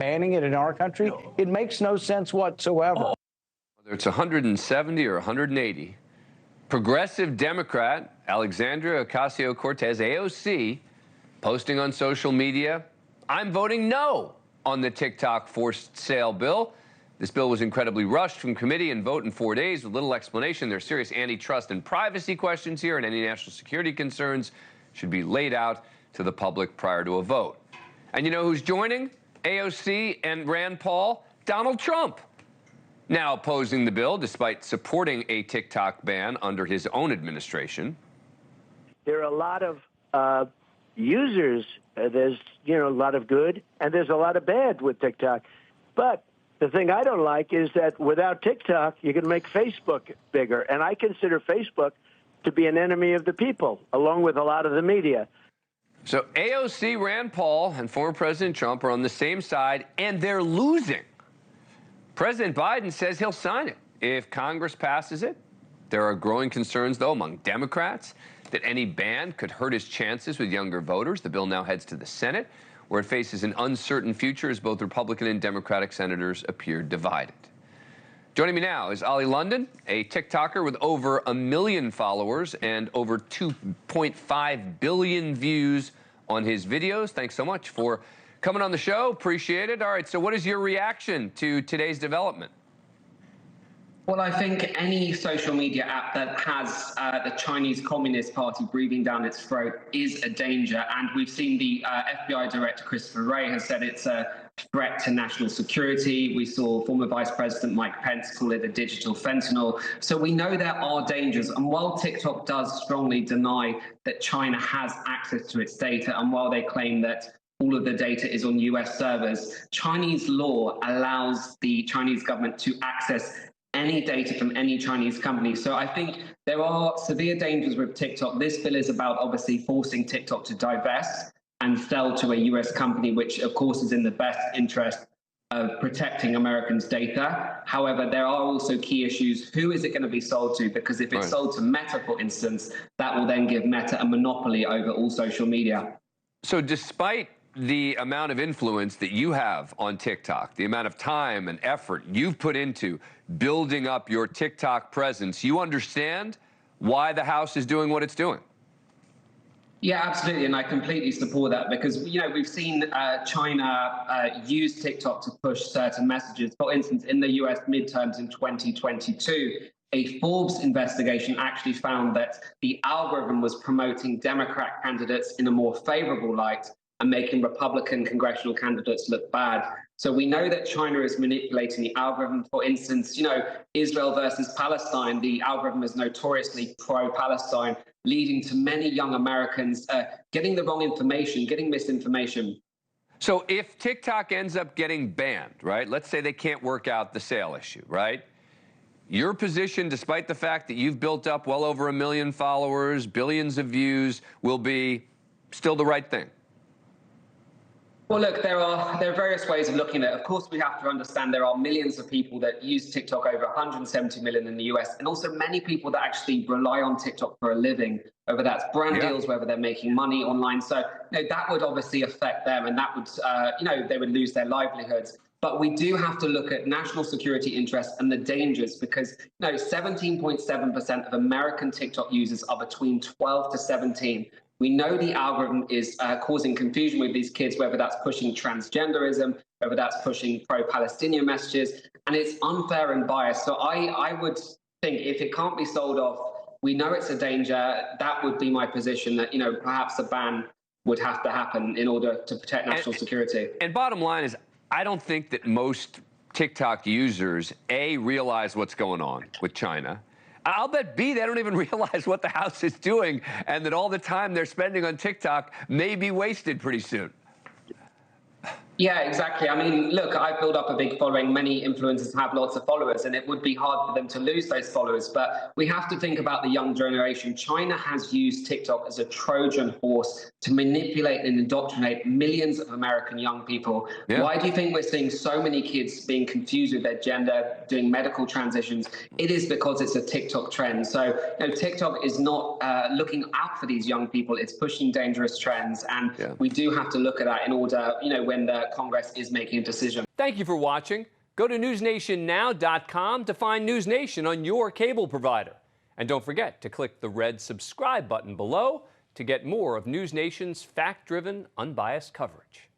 banning it in our country. It makes no sense whatsoever. Whether it's 170 or 180, progressive Democrat Alexandria Ocasio-Cortez, AOC, posting on social media, "I'm voting no on the TikTok forced sale bill. This bill was incredibly rushed from committee and vote in 4 days with little explanation. There's serious antitrust and privacy questions here, and any national security concerns should be laid out to the public prior to a vote." And you know who's joining AOC and Rand Paul? Donald Trump, now opposing the bill despite supporting a TikTok ban under his own administration. There are a lot of users. There's, a lot of good, and there's a lot of bad with TikTok. But the thing I don't like is that without TikTok, you can make Facebook bigger. And I consider Facebook to be an enemy of the people, along with a lot of the media. So AOC, Rand Paul, and former President Trump are on the same side, and they're losing. President Biden says he'll sign it if Congress passes it. There are growing concerns, though, among Democrats that any ban could hurt his chances with younger voters. The bill now heads to the Senate, where it faces an uncertain future as both Republican and Democratic senators appear divided. Joining me now is Ollie London, a TikToker with over 1 million followers and over 2.5 billion views on his videos. Thanks so much for coming on the show. Appreciate it. All right, so what is your reaction to today's development? Well, I think any social media app that has the Chinese Communist Party breathing down its throat is a danger. And we've seen the FBI Director Christopher Wray has said it's a threat to national security. We saw former Vice President Mike Pence call it a digital fentanyl. So we know there are dangers. And while TikTok does strongly deny that China has access to its data, and while they claim that all of the data is on US servers, Chinese law allows the Chinese government to access any data from any Chinese company. So I think there are severe dangers with TikTok. This bill is about obviously forcing TikTok to divest and sell to a US company, which of course is in the best interest of protecting Americans' data. However, there are also key issues. Who is it going to be sold to? Because if it's sold to Meta, for instance, that will then give Meta a monopoly over all social media. So despite the amount of influence that you have on TikTok, the amount of time and effort you've put into building up your TikTok presence, you understand why the House is doing what it's doing? Yeah, absolutely. And I completely support that because, we've seen China use TikTok to push certain messages. For instance, in the US midterms in 2022, a Forbes investigation actually found that the algorithm was promoting Democrat candidates in a more favorable light and making Republican congressional candidates look bad. So we know that China is manipulating the algorithm. For instance, Israel versus Palestine, the algorithm is notoriously pro-Palestine, leading to many young Americans getting the wrong information, getting misinformation. So if TikTok ends up getting banned, right, let's say they can't work out the sale issue, right? Your position, despite the fact that you've built up well over 1 million followers, billions of views, will be still the right thing? Well, look, there are various ways of looking at it. Of course, we have to understand there are millions of people that use TikTok, over 170 million in the US, and also many people that actually rely on TikTok for a living, whether that's brand deals, whether they're making money online. So that would obviously affect them, and that would, they would lose their livelihoods. But we do have to look at national security interests and the dangers because 17.7% of American TikTok users are between 12 to 17. We know the algorithm is causing confusion with these kids, whether that's pushing transgenderism, whether that's pushing pro-Palestinian messages, and it's unfair and biased. So I would think if it can't be sold off, we know it's a danger. That would be my position that, perhaps a ban would have to happen in order to protect national security. And bottom line is, I don't think that most TikTok users, A, realize what's going on with China. I'll bet B, they don't even realize what the House is doing and that all the time they're spending on TikTok may be wasted pretty soon. Yeah, exactly. I mean, look, I've built up a big following. Many influencers have lots of followers, and it would be hard for them to lose those followers. But we have to think about the young generation. China has used TikTok as a Trojan horse to manipulate and indoctrinate millions of American young people. Yeah. Why do you think we're seeing so many kids being confused with their gender, doing medical transitions? It is because it's a TikTok trend. So TikTok is not looking out for these young people. It's pushing dangerous trends. And we do have to look at that in order, when the that Congress is making a decision. Thank you for watching. Go to newsnationnow.com to find News Nation on your cable provider. And don't forget to click the red subscribe button below to get more of News Nation's fact-driven, unbiased coverage.